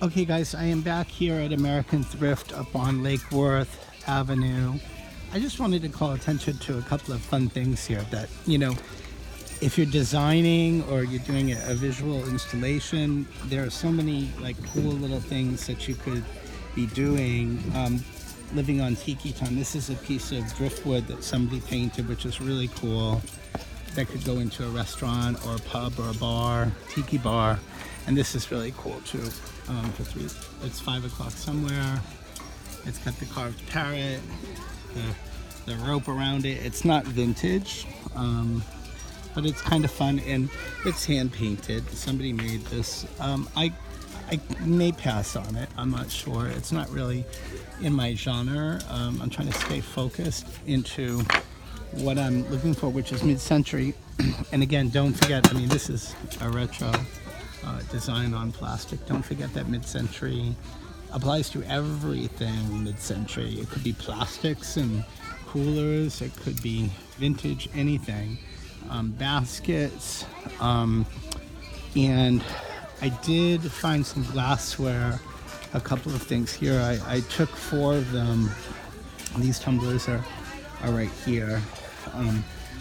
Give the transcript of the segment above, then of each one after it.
Okay guys, I am back here at American Thrift up on Lake Worth Avenue. I just wanted to call attention to a couple of fun things here that, if you're designing or you're doing a visual installation, there are so many like cool little things that you could be doing. Living on Tiki Time, this is a piece of driftwood that somebody painted, which is really cool. That could go into a restaurant or a pub or a bar, tiki bar. And this is really cool too. It's 5 o'clock somewhere. It's got the carved parrot, the rope around it. It's not vintage, but it's kind of fun, and it's hand painted. Somebody made this. I may pass on it. I'm not sure. It's not really in my genre. I'm trying to stay focused into what I'm looking for, which is mid-century. And again, don't forget, this is a retro design on plastic. Don't forget that mid-century applies to everything mid-century. It could be plastics and coolers, it could be vintage, anything. Baskets, and I did find some glassware, a couple of things here. I took 4 of them. These tumblers are right here.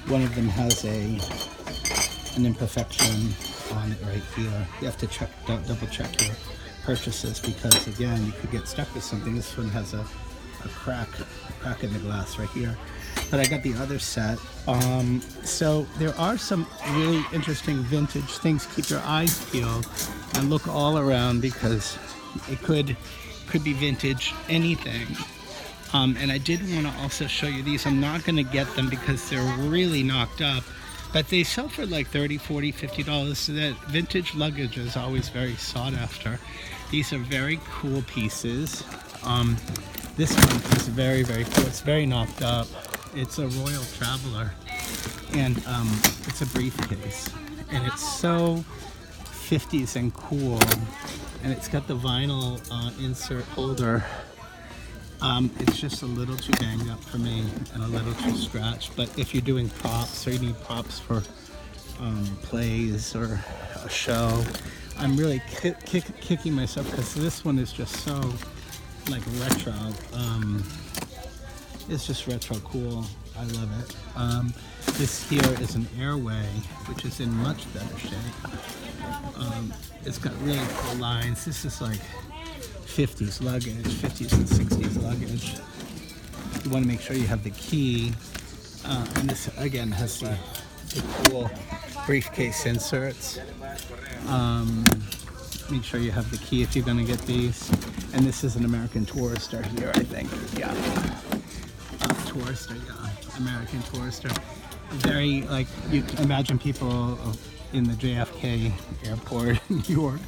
One of them has an imperfection on it right here. You have to double check your purchases, because again, you could get stuck with something. This one has a crack in the glass right here. But I got the other set. So there are some really interesting vintage things. Keep your eyes peeled and look all around, because it could be vintage anything. And I did want to also show you these. I'm not going to get them because they're really knocked up, but they sell for like $30, $40, $50. So that vintage luggage is always very sought after. These are very cool pieces. This one is very, very cool. It's very knocked up. It's a Royal Traveler, and it's a briefcase, and it's so 50s and cool, and it's got the vinyl insert holder. It's just a little too banged up for me and a little too scratched, but if you're doing props or you need props for plays or a show, I'm really kicking myself because this one is just so like retro. It's just retro cool. I love it. This here is an Airway, which is in much better shape. It's got really cool lines. This is like 50s luggage, 50s and 60s luggage. You want to make sure you have the key. And this again has the cool briefcase inserts. Make sure you have the key if you're going to get these. And this is an American Tourister here, I think. Yeah. Tourister, yeah. American Tourister. Very, like, you can imagine people in the JFK airport in New York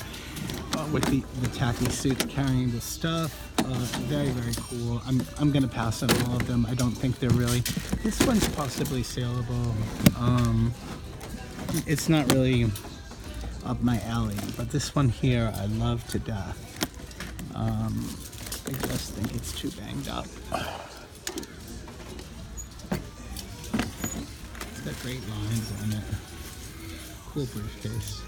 with the tacky suits carrying the stuff. Very, very cool. I'm going to pass on all of them. I don't think they're really... This one's possibly saleable. It's not really up my alley, but this one here I love to death. I just think it's too banged up. It's got great lines on it. Cool briefcase.